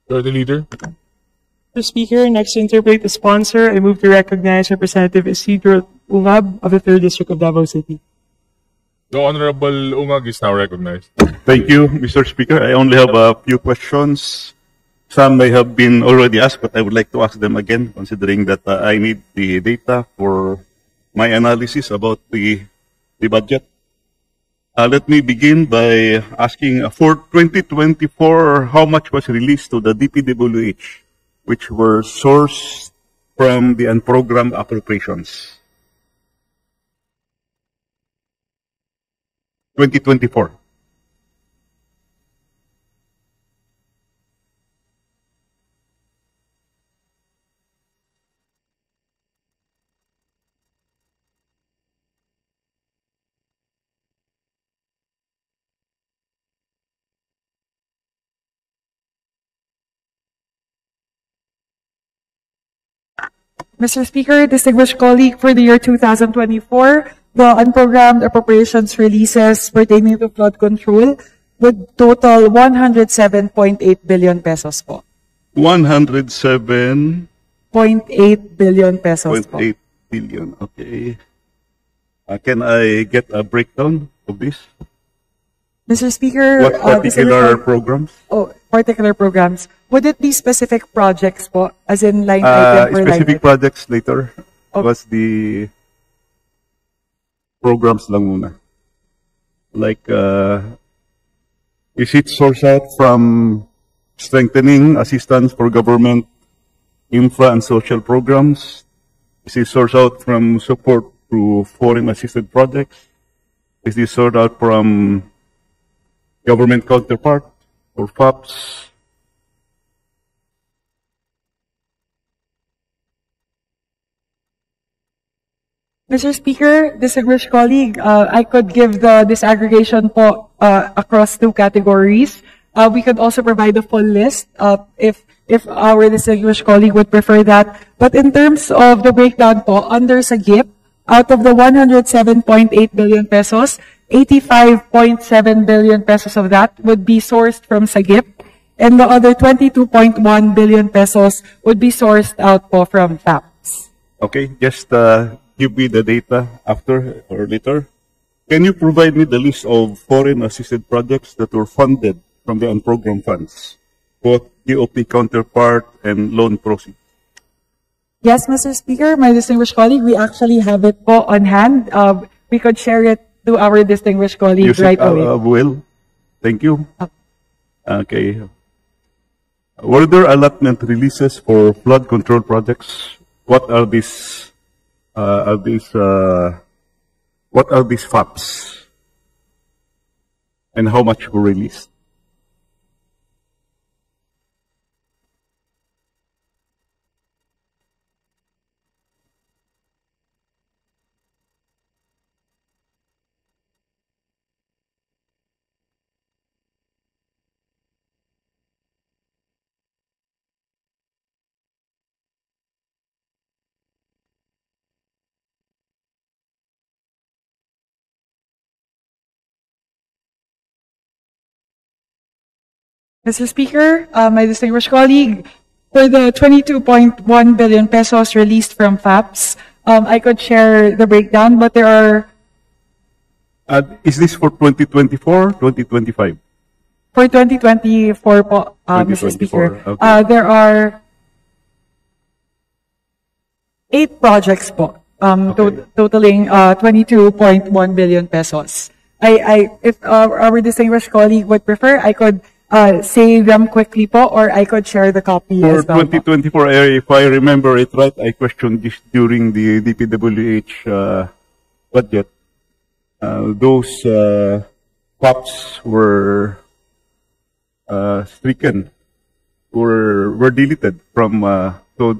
Majority Leader. Mr. Speaker, next to interpret the sponsor, I move to recognize Representative Isidro Ungab of the 3rd District of Davao City. The Honorable Ungag is now recognized. Thank you, Mr. Speaker. I only have a few questions. Some may have been already asked, but I would like to ask them again, considering that I need the data for my analysis about the budget. Let me begin by asking, for 2024, how much was released to the DPWH, which were sourced from the unprogrammed appropriations? 2024. Mr. Speaker, distinguished colleague, for the year 2024, the unprogrammed appropriations releases pertaining to flood control would total 107.8 billion pesos po. 107.8 billion pesos po. billion, okay. Can I get a breakdown of this? Mr. Speaker, What particular programs? Oh, particular programs. Would it be specific projects po, as in line item or Specific line projects later. Okay. Was the programs lang muna. Like, is it sourced out from strengthening assistance for government infra and social programs? Is it sourced out from support through foreign assisted projects? Is it sourced out from government counterpart or FAPs? Mr. Speaker, distinguished colleague, I could give the disaggregation po across 2 categories. We could also provide a full list if our distinguished colleague would prefer that. But in terms of the breakdown po, under SAGIP, out of the 107.8 billion pesos, 85.7 billion pesos of that would be sourced from SAGIP, and the other 22.1 billion pesos would be sourced out po from FAPs. Okay, just give me the data after or later. Can you provide me the list of foreign assisted projects that were funded from the unprogrammed funds, both DOP counterpart and loan proceeds? Yes, Mr. Speaker, my distinguished colleague, we actually have it po on hand. We could share it to our distinguished colleague right away. Will, thank you. Okay. Were there allotment releases for flood control projects? What are these? What are these FAPs? And how much were released? Mr. Speaker, my distinguished colleague, for the 22.1 billion pesos released from FAPs, I could share the breakdown, but there are... Is this for 2024, 2025? For 2024 po, Mr. Speaker, okay. There are 8 projects po, totaling 22.1 billion pesos. If our distinguished colleague would prefer, I could say them quickly po, or I could share the copy for as well. 2024, if I remember it right, I questioned this during the DPWH budget. Those POPs were stricken, were deleted from so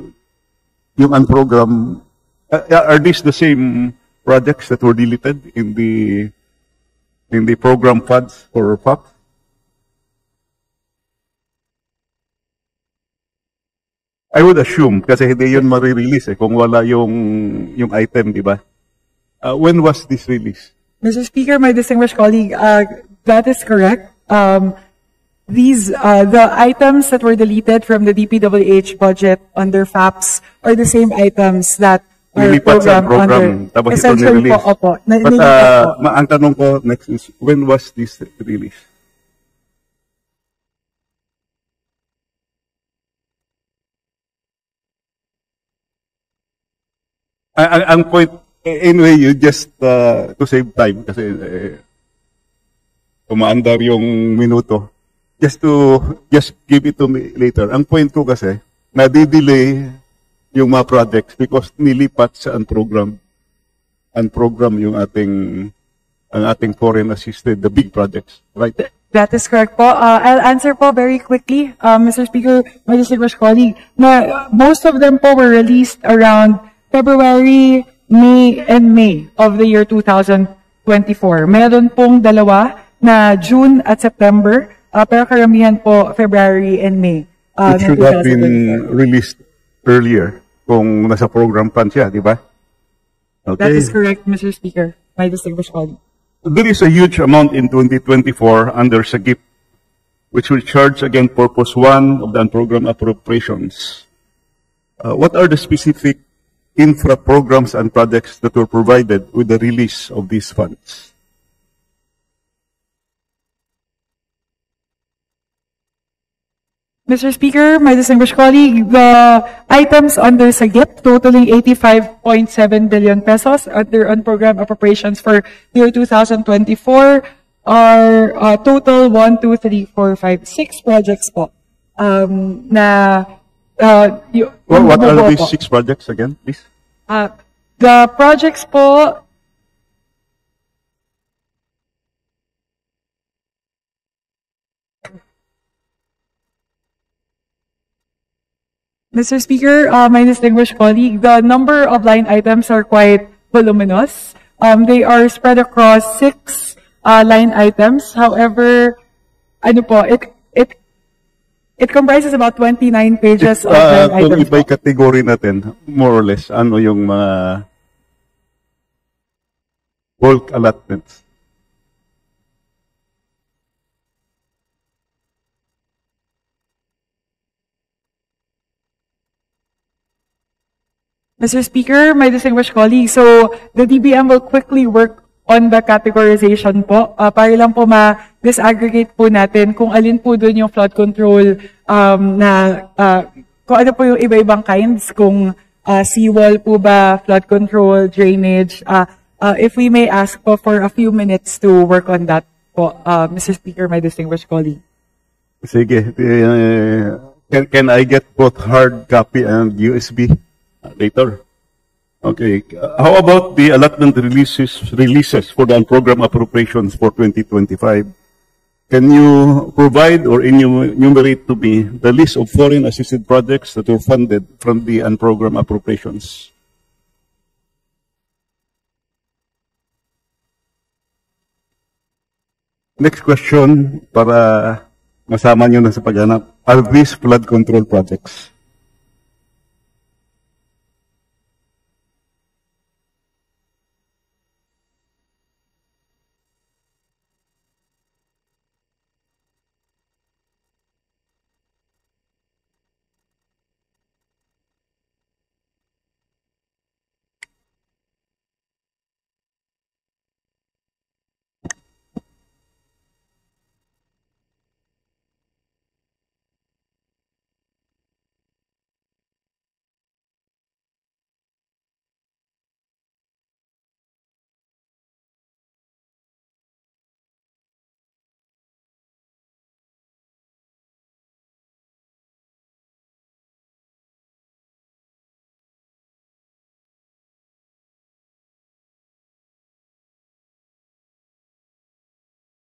yung unprogrammed. Are these the same projects that were deleted in the program funds for POPs? I would assume, kasi hindi yun ma-release kung wala yung item, di ba? When was this released? Mr. Speaker, my distinguished colleague, that is correct. the items that were deleted from the DPWH budget under FAPS are the same items that are Nilipat sa programmed program, under. tapos ito Essentially nirelease. po, opo. But Nilipat po. ang tanong ko next is, when was this release? Ang point, anyway, you just, to save time, kasi umaandar yung minuto, just give it to me later. Ang point ko kasi, nadidelay yung mga projects because nilipat sa unprogram yung ang ating foreign assisted, the big projects, right? That is correct po. I'll answer po very quickly, Mr. Speaker, my distinguished colleague, na most of them po were released around February, May of the year 2024. Meron pong dalawa na June at September, pero karamihan po February and May. It should have been released earlier kung nasa program fund siya, di ba? That Okay. is correct, Mr. Speaker, my distinguished colleague. There is a huge amount in 2024 under SAGIP, which will charge again Purpose 1 of the unprogrammed appropriations. What are the specific infra programs and projects that were provided with the release of these funds? Mr. Speaker, my distinguished colleague, the items under SAGIP totaling 85.7 billion pesos under unprogrammed appropriations for year 2024 are total 1, 2, 3, 4, 5, 6 projects po. What are these 6 projects again, please? The projects po, Mr. Speaker, my distinguished colleague, the number of line items are quite voluminous. They are spread across 6 line items. However, it comprises about 29 pages of line Kung items. iba'y category natin, more or less, ano yung mga bulk allotments? Mr. Speaker, my distinguished colleague, so the DBM will quickly work on the categorization po, para lang po ma-disaggregate po natin kung alin po doon yung flood control kung ano po yung iba-ibang kinds, kung seawall po ba, flood control, drainage. If we may ask po for a few minutes to work on that po, Mr. Speaker, my distinguished colleague. Sige, can I get both hard copy and USB later? Okay. How about the allotment releases for the unprogrammed appropriations for 2025? Can you provide or enumerate to me the list of foreign assisted projects that were funded from the unprogrammed appropriations? Next question, para masama nyo na sa paghanap. Are these flood control projects?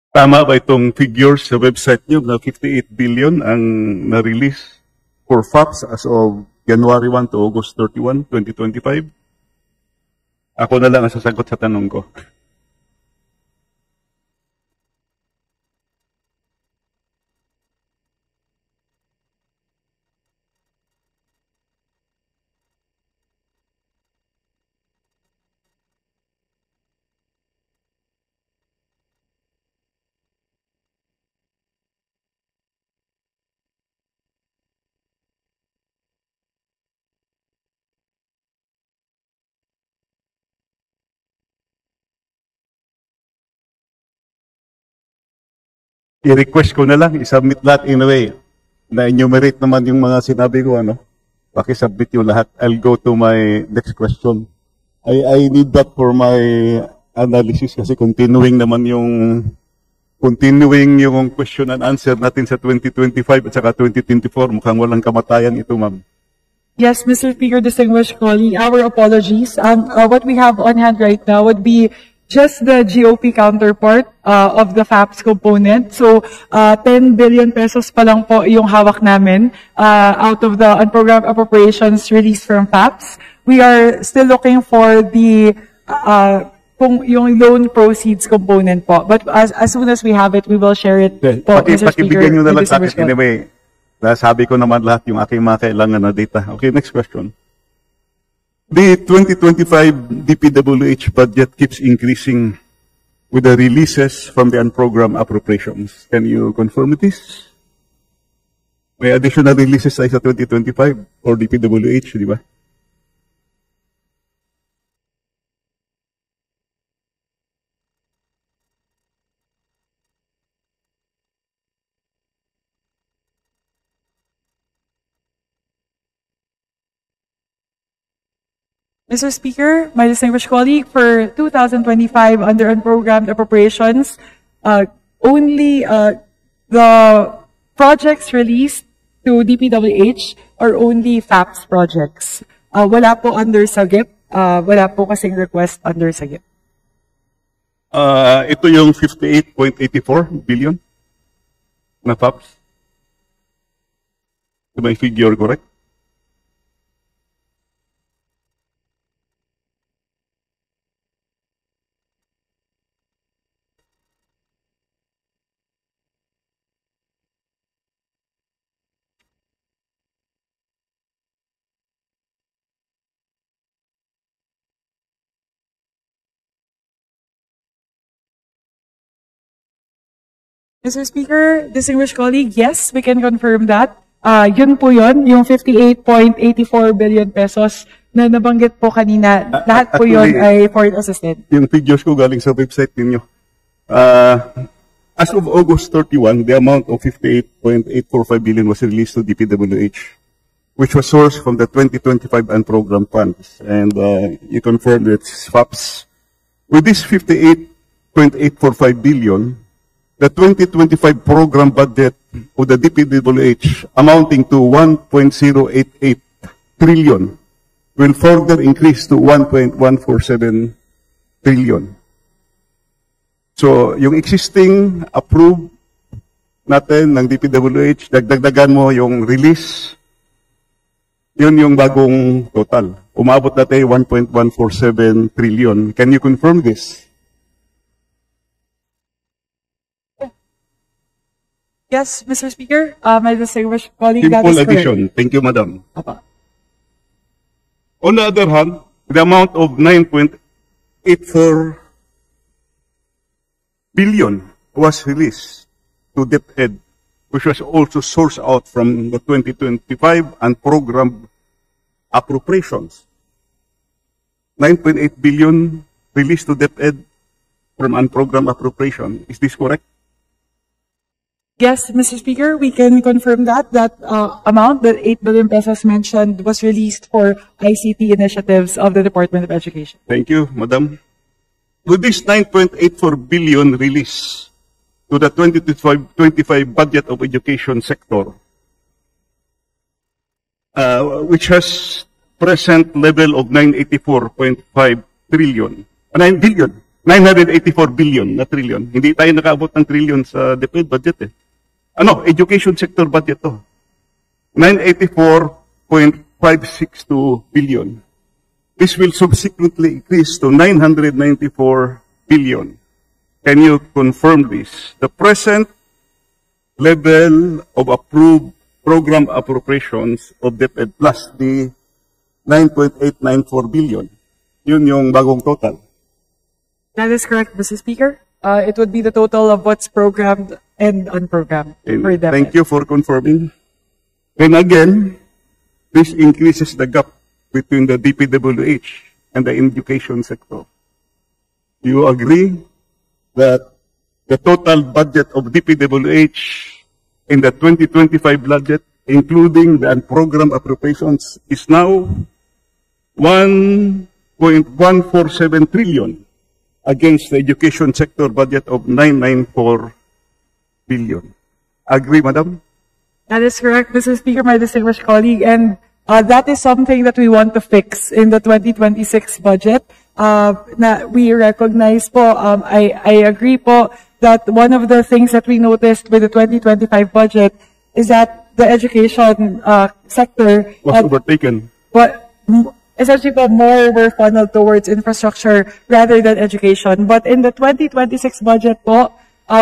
Tama ba itong figures sa website nyo na 58 billion ang na-release for FAPS as of January 1 to August 31, 2025? Ako na lang ang sasagot sa tanong ko. i-request ko na lang, i-submit lahat in a way. Na-enumerate naman yung mga sinabi ko, ano? Paki-submit yung lahat. I'll go to my next question. I need that for my analysis kasi continuing yung question and answer natin sa 2025 at saka 2024. Mukhang walang kamatayan ito, ma'am. Yes, Mr. Speaker, distinguished colleague, our apologies. What we have on hand right now would be just the GOP counterpart of the FAPS component. So, 10 billion pesos pa lang po yung hawak namin out of the unprogrammed appropriations released from FAPS. We are still looking for the yung loan proceeds component po. But as soon as we have it, we will share it po, Mr. Speaker. Pakibigyan nyo na lang sa akin anyway. Sabi ko naman lahat yung aking mga kailangan na data. Okay, next question. The 2025 DPWH budget keeps increasing with the releases from the unprogrammed appropriations. Can you confirm this? May additional releases tayo sa 2025 for DPWH, di ba? Mr. Speaker, my distinguished colleague, for 2025 under unprogrammed appropriations, only the projects released to DPWH are only FAPS projects. Wala po under SAGIP, wala po kasing request under SAGIP. Ito yung 58.84 billion na FAPS. Is my figure correct? Mr. Speaker, distinguished colleague, yes, we can confirm that. Yun po yun, yung 58.84 billion pesos na nabanggit po kanina, lahat po yun ay foreign assistant. Yung figures ko galing sa website ninyo. As of August 31, the amount of 58.845 billion was released to DPWH, which was sourced from the 2025 unprogrammed funds. And you confirmed that it's FAPS. With this 58.845 billion, the 2025 program budget of the DPWH amounting to 1.088 trillion will further increase to 1.147 trillion. So, yung existing approved natin ng DPWH, dagdagan mo yung release, yun yung bagong total. Umabot natin 1.147 trillion. Can you confirm this? Yes, Mr. Speaker, my distinguished colleague, that Simple is addition. correct. Thank you, Madam. Apa. On the other hand, the amount of 9.84 billion was released to DepEd, which was also sourced out from the 2025 unprogrammed appropriations. 9.8 billion released to DepEd from unprogrammed appropriation. Is this correct? Yes, Mr. Speaker, we can confirm that amount, that 8 billion pesos mentioned, was released for ICT initiatives of the Department of Education. Thank you, Madam. With this 9.84 billion release to the 2025 budget of education sector, which has present level of 984.5 trillion, 9 billion, 984 billion, na trillion. Hindi tayo nakaabot ng trillion sa DepEd budget eh. Education sector budget to. 984.562 billion. This will subsequently increase to 994 billion. Can you confirm this? The present level of approved program appropriations of DepEd plus the 9.894 billion. Yun yung bagong total. That is correct, Mr. Speaker. It would be the total of what's programmed and unprogrammed for DepEd. Thank you for confirming. And again, this increases the gap between the DPWH and the education sector. Do you agree that the total budget of DPWH in the 2025 budget, including the unprogrammed appropriations, is now 1.147 trillion against the education sector budget of 994 billion. Agree, Madam? That is correct, Mr. Speaker, my distinguished colleague, and that is something that we want to fix in the 2026 budget. Na we recognize po, I agree po that one of the things that we noticed with the 2025 budget is that the education sector Was overtaken. but essentially po, more were funneled towards infrastructure rather than education. But in the 2026 budget po,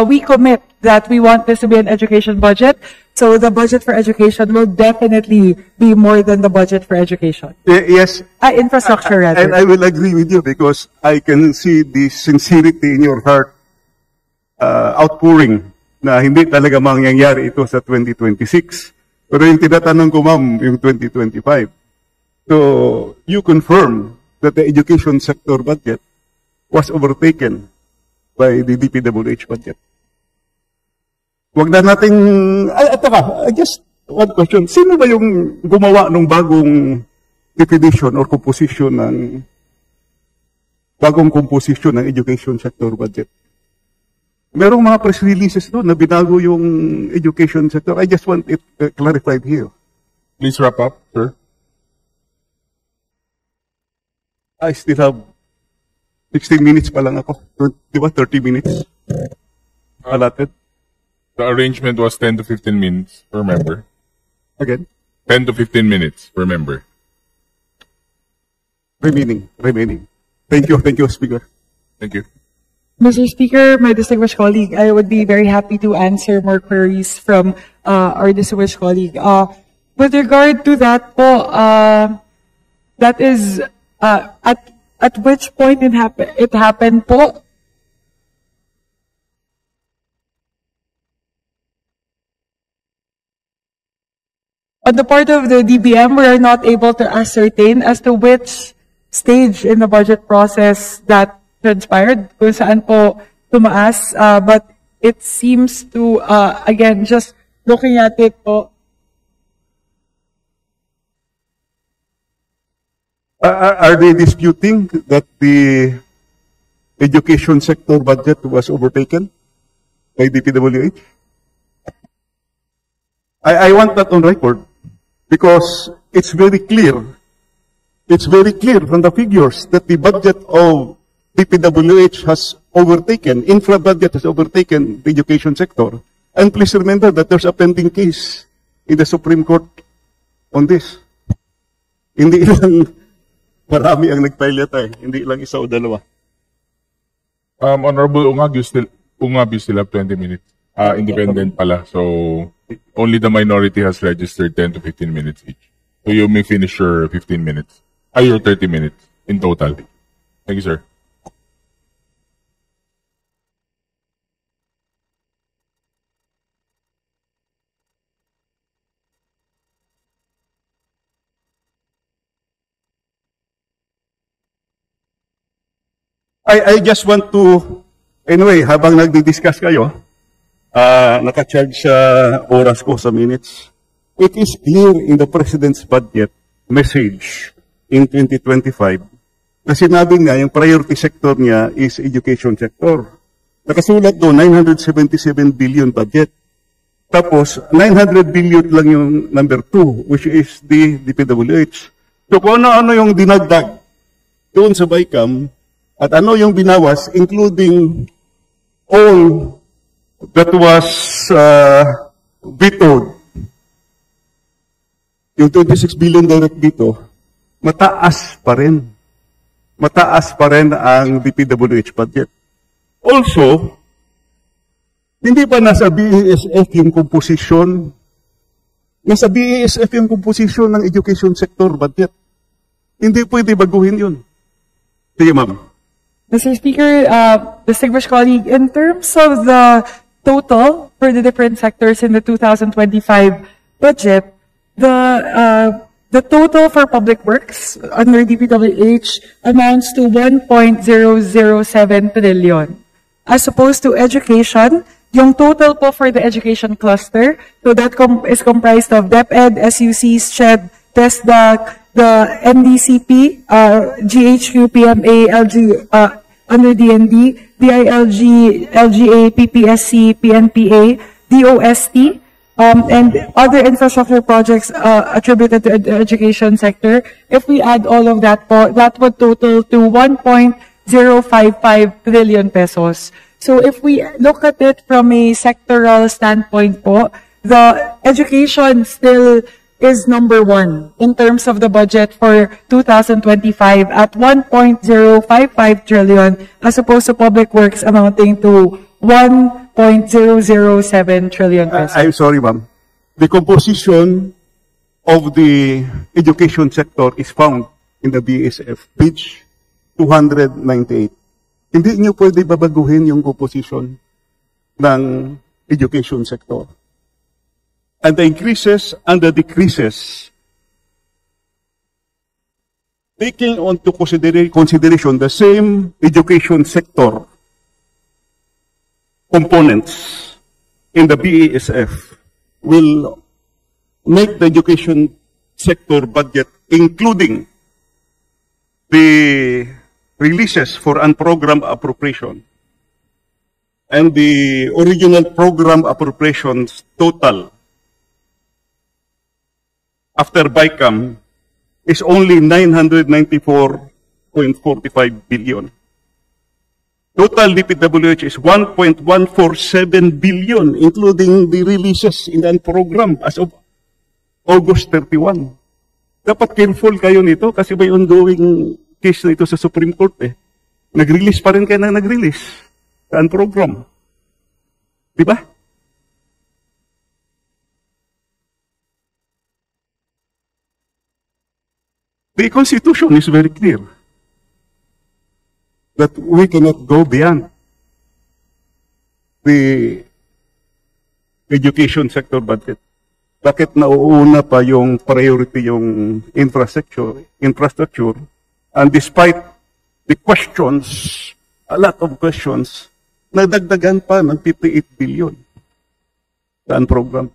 we commit that we want this to be an education budget. So the budget for education will definitely be more than the budget for education. Yes. Infrastructure rather. And I will agree with you because I can see the sincerity in your heart outpouring na hindi talaga mangyayari ito sa 2026. Pero yung tinatanong ko, ma'am, yung 2025. So, you confirm that the education sector budget was overtaken by the DPWH budget. Wag na nating, just one question. Sino ba yung gumawa ng bagong definition or composition ng education sector budget? Merong mga press releases doon na binago yung education sector. I just want it clarified here. Please wrap up, sir. I still have 16 minutes pa lang ako. Di ba? 30 minutes. Allotted. The arrangement was 10 to 15 minutes per member. Again. 10 to 15 minutes per member. Remaining. Thank you, Speaker. Thank you. Mr. Speaker, my distinguished colleague, I would be very happy to answer more queries from our distinguished colleague. With regard to that po, that is at which point it happened po? On the part of the DBM, we are not able to ascertain as to which stage in the budget process that transpired, kung saan po tumaas. But it seems to, again, just looking at it po. Are they disputing that the education sector budget was overtaken by DPWH? I want that on record because it's very clear. It's very clear from the figures that the budget of DPWH has overtaken, infra budget has overtaken the education sector. And please remember that there's a pending case in the Supreme Court on this. Hindi lang marami ang nag-file yata eh. Hindi lang isa o dalawa. Honorable Ungab, you still have 20 minutes. Independent pala. So, only the minority has registered 10 to 15 minutes each. So, you may finish your 15 minutes. Your 30 minutes in total. Thank you, sir. I just want to, anyway, habang nagdi-discuss kayo, naka-charge sa oras ko sa minutes. It is clear in the President's budget message in 2025 na sinabi niya yung priority sector niya is education sector. Nakasulat doon, 977 billion budget. Tapos, 900 billion lang yung number 2, which is the DPWH. So, kung ano-ano yung dinagdag doon sa BICAM, at ano yung binawas, including all that was vetoed, yung 26 billion direct veto, mataas pa rin. Mataas pa rin ang DPWH budget. Also, hindi pa nasa BESF yung composition. Nasa BESF yung composition ng education sector budget. Hindi pwede baguhin yun. Sige, ma'am. Mr. Speaker, distinguished colleague, in terms of the total for the different sectors in the 2025 budget, the total for public works under DPWH amounts to 1.007 trillion. As opposed to education, yung total po for the education cluster, so that is comprised of DepEd, SUCs, SHED, TESDA, the NDCP, GHQ, PMA, LG, under DND, DILG, LGA, PPSC, PNPA, DOST, and other infrastructure projects attributed to the education sector. If we add all of that po, that would total to 1.055 trillion pesos. So if we look at it from a sectoral standpoint po, the education still is number one in terms of the budget for 2025 at 1.055 trillion as opposed to public works amounting to 1.007 trillion pesos. I'm sorry, ma'am. The composition of the education sector is found in the BSF, page 298. Hindi niyo pwede babaguhin yung composition ng education sector. And the increases and the decreases, taking into consideration the same education sector components in the BASF will make the education sector budget, including the releases for unprogrammed appropriation and the original program appropriations total after BICAM is only 994.45 billion. Total DPWH is 1.147 billion, including the releases in the program as of August 31. Dapat careful kayo nito kasi may ongoing case na ito sa Supreme Court eh. Nag-release pa rin kayo na nag-release sa program. Diba? The Constitution is very clear that we cannot go beyond the education sector budget. Bakit nauuna pa yung priority yung infrastructure, and despite the questions, a lot of questions, nadagdagan pa ng 58 billion sa program.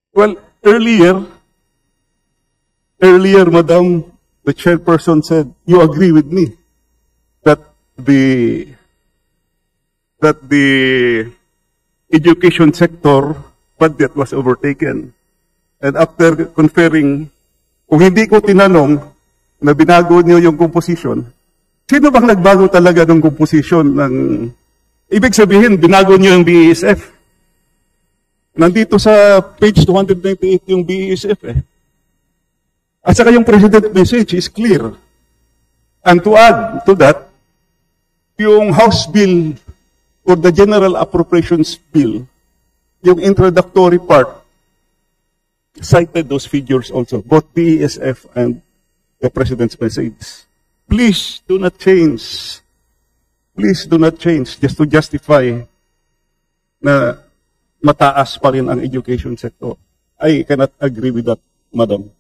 Well, earlier, Madam, the chairperson said, you agree with me that the education sector budget was overtaken. And after conferring, kung hindi ko tinanong na binago niyo yung composition, sino bang nagbago talaga ng composition ng, ibig sabihin, binago niyo yung BESF? Nandito sa page 298 yung BESF eh. At saka yung President message is clear. And to add to that, yung House Bill for the General Appropriations Bill, yung introductory part, cited those figures also, both BESF and the President's message. Please do not change. Please do not change just to justify na mataas pa rin ang education sector. I cannot agree with that, Madam.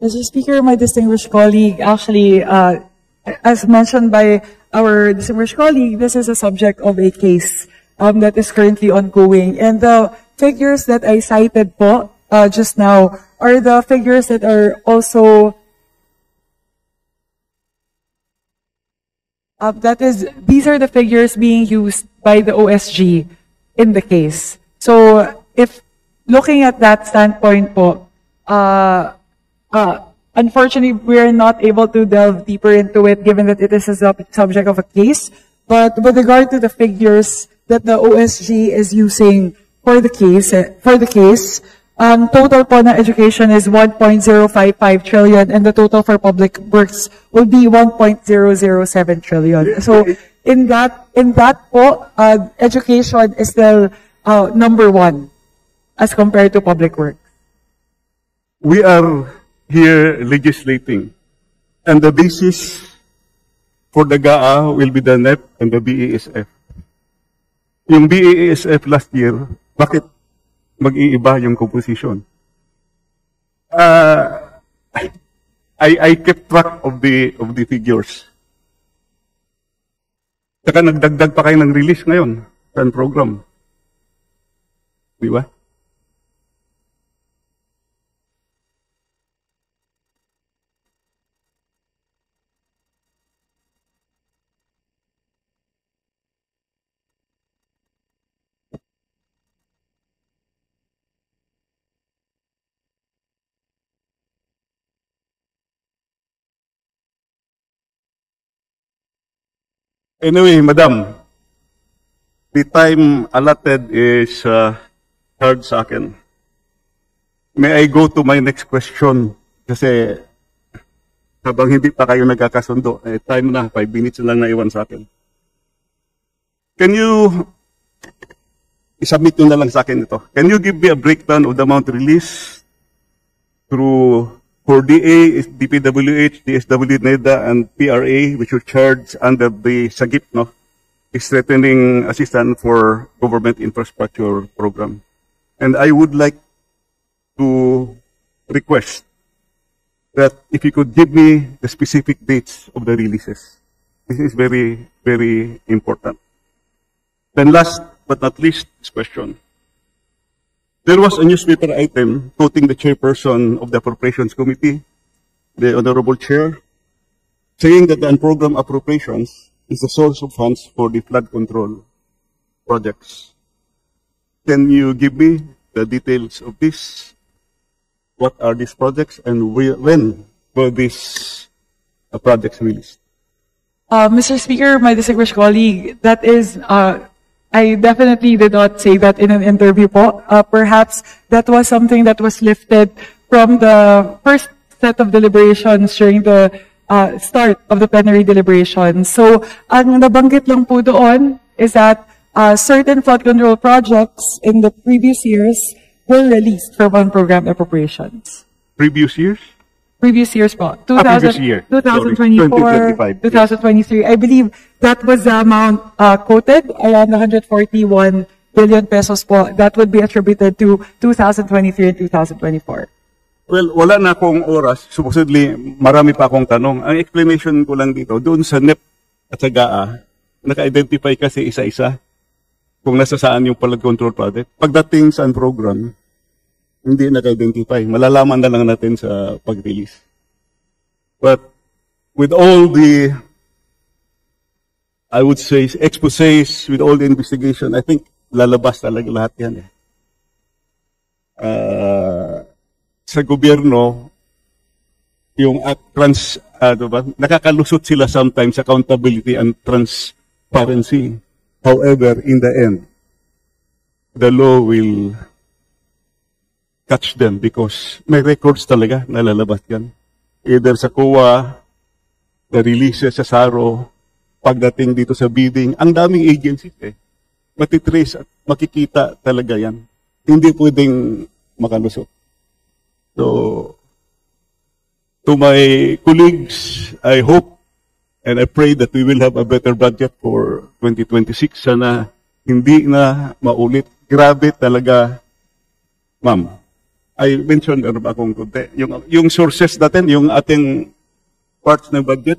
Mr. Speaker, my distinguished colleague, actually, as mentioned by our distinguished colleague, this is a subject of a case that is currently ongoing. And the figures that I cited po just now are the figures that are also these are the figures being used by the OSG in the case. So, if looking at that standpoint po, unfortunately, we are not able to delve deeper into it given that it is a subject of a case. But with regard to the figures that the OSG is using for the case, total po na education is 1.055 trillion and the total for public works will be 1.007 trillion. So, in that po, education is still number one as compared to public works. We are here legislating, and the basis for the GAA will be the NEP and the BASF. Yung BASF last year, bakit mag-iiba yung composition? I kept track of the figures. Saka nagdagdag pa kayo ng release ngayon sa program. Di ba? Anyway, Madam, the time allotted is hard sa akin. May I go to my next question? Kasi habang hindi pa kayo nagkakasundo, time na, 5 minutes lang na iwan sa akin. Can you, isubmit nyo na lang sa akin ito. Can you give me a breakdown of the amount released through for DA, DPWH, DSW, NEDA, and PRA, which were charged under the SAGIP, no? Strengthening Assistance for Government Infrastructure Program. And I would like to request that if you could give me the specific dates of the releases. This is very, very important. Then last but not least, this question. There was a newspaper item quoting the chairperson of the Appropriations Committee, the Honorable Chair, saying that the unprogrammed appropriations is the source of funds for the flood control projects. Can you give me the details of this? What are these projects and when were these projects released? Mr. Speaker, my distinguished colleague, that is, I definitely did not say that in an interview po. Perhaps that was something that was lifted from the first set of deliberations during the start of the plenary deliberations. So, ang nabanggit lang po doon is that certain flood control projects in the previous years were released from unprogrammed appropriations. Previous years? Previous years po. Previous year. 2024, 2023. I believe that was the amount quoted, around 141 billion pesos po. That would be attributed to 2023 and 2024. Well, wala na akong oras. Supposedly, marami pa akong tanong. Ang explanation ko lang dito, doon sa NEP at sa GAA, naka-identify kasi isa-isa kung nasa saan yung flood control project. Pagdating sa program, hindi naka-identify. Malalaman na lang natin sa pag-release. But with all the, I would say, exposés, with all the investigation, I think lalabas talaga lahat yan. Sa gobyerno, yung nakakalusot sila sometimes accountability and transparency. However, in the end, the law will catch them because may records talaga na lalabas yan. Either sa COA, the releases sa SARO, pagdating dito sa bidding, ang daming agencies matitrace at makikita talaga yan. Hindi pwedeng makalusot. So, to my colleagues, I hope and I pray that we will have a better budget for 2026. Sana hindi na maulit. Grabe talaga, ma'am. I mentioned ano ba akong kunti. Yung sources natin, yung ating parts ng budget,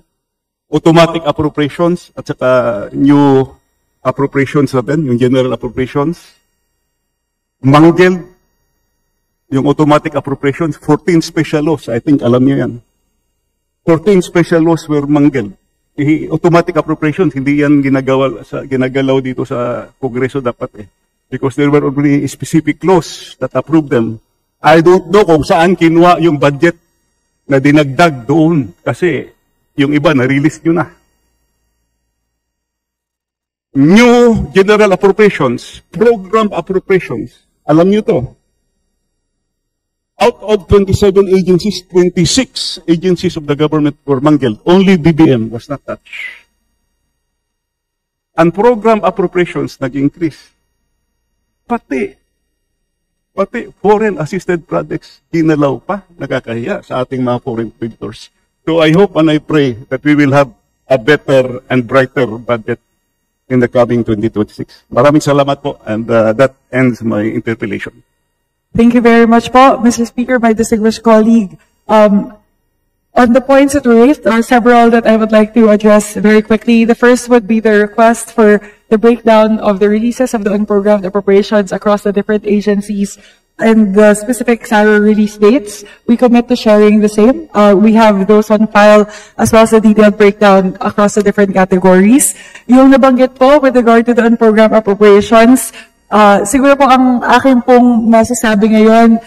automatic appropriations at saka new appropriations natin, yung general appropriations. Mangled, yung automatic appropriations, 14 special laws. I think alam niyo yan. 14 special laws were mangled. Automatic appropriations, hindi yan ginagalaw dito sa Kongreso dapat Because there were already specific laws that approved them. I don't know kung saan kinuha yung budget na dinagdag doon kasi yung iba na-release nyo na. New general appropriations, program appropriations, alam nyo to. Out of 27 agencies, 26 agencies of the government were mangled. Only BBM was not touched. And program appropriations nag-increase. Pati foreign assisted projects, kinalaw pa, nakakahiya sa ating mga foreign creditors. So I hope and I pray that we will have a better and brighter budget in the coming 2026. Maraming salamat po, and that ends my interpellation. Thank you very much po, Mr. Speaker, my distinguished colleague. On the points that were raised, several that I would like to address very quickly. The first would be the request for the breakdown of the releases of the unprogrammed appropriations across the different agencies and the specific salary release dates. We commit to sharing the same. We have those on file as well as the detailed breakdown across the different categories. Yung nabanggit po with regard to the unprogrammed appropriations, siguro po ang akin pong masasabi ngayon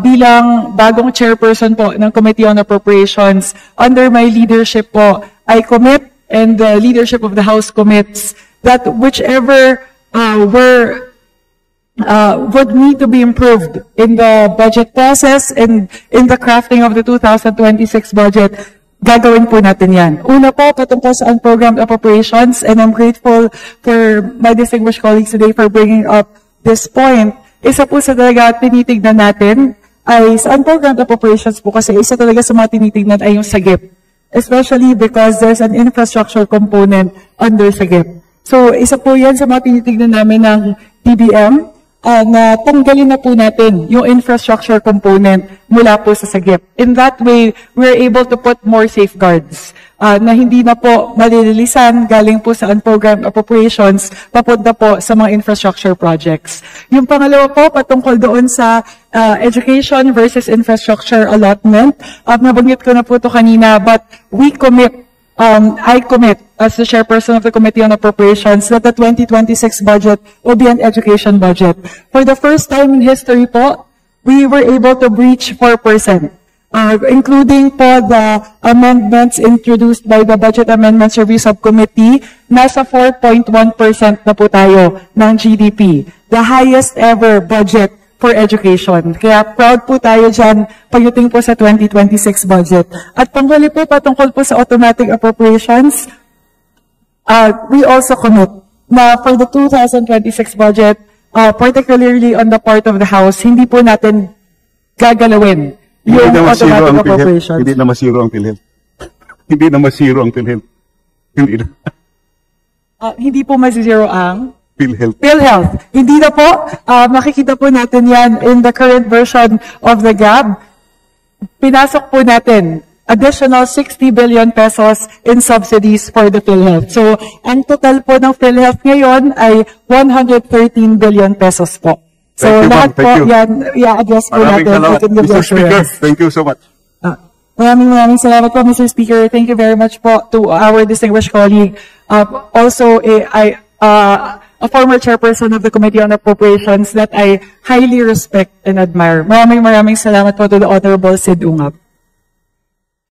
bilang bagong chairperson po ng Committee on Appropriations, under my leadership po, I commit and the leadership of the House commits that whichever would need to be improved in the budget process and in the crafting of the 2026 budget, gagawin po natin yan. Una po, patungkol sa unprogrammed appropriations, and I'm grateful for my distinguished colleagues today for bringing up this point. Isa po sa talaga tinitignan natin ay sa unprogrammed appropriations po kasi isa talaga sa mga tinitignan ay yung SAGIP. Especially because there's an infrastructure component under SAGIP. So, isa po yan sa mga tinitignan namin ng DBM, na tanggalin na po natin yung infrastructure component mula po sa SAGIP. In that way, we're able to put more safeguards na hindi na po malililisan galing po sa unprogrammed appropriations papunta po sa mga infrastructure projects. Yung pangalawa po, patungkol doon sa education versus infrastructure allotment. Nabanggit ko na po ito kanina, but we commit I commit as the chairperson of the Committee on Appropriations that the 2026 budget will be an education budget. For the first time in history po, we were able to breach 4%, including po the amendments introduced by the Budget Amendments Review Subcommittee. Nasa 4.1% na po tayo ng GDP. The highest ever budget for education. Kaya proud po tayo dyan pagdating po sa 2026 budget. At panghuli po, patungkol po sa automatic appropriations, we also commit na for the 2026 budget, particularly on the part of the House, hindi po natin gagalawin yung automatic appropriations. Hindi na masiro ang PhilHealth. Hindi na masiro ang PhilHealth. Hindi na. Hindi po masizero ang PhilHealth. PhilHealth. Hindi na po. Makikita po natin yan in the current version of the GAB. Pinasok po natin additional 60 billion pesos in subsidies for the PhilHealth. So, ang total po ng PhilHealth ngayon ay 113 billion pesos po. So, lahat po yan, i-address po natin. Mr. Speaker, thank you so much. Maraming salamat po, Mr. Speaker. Thank you very much po to our distinguished colleague. Also, a former chairperson of the Committee on Appropriations that I highly respect and admire. Maraming salamat po to the Honorable Sid Ungab.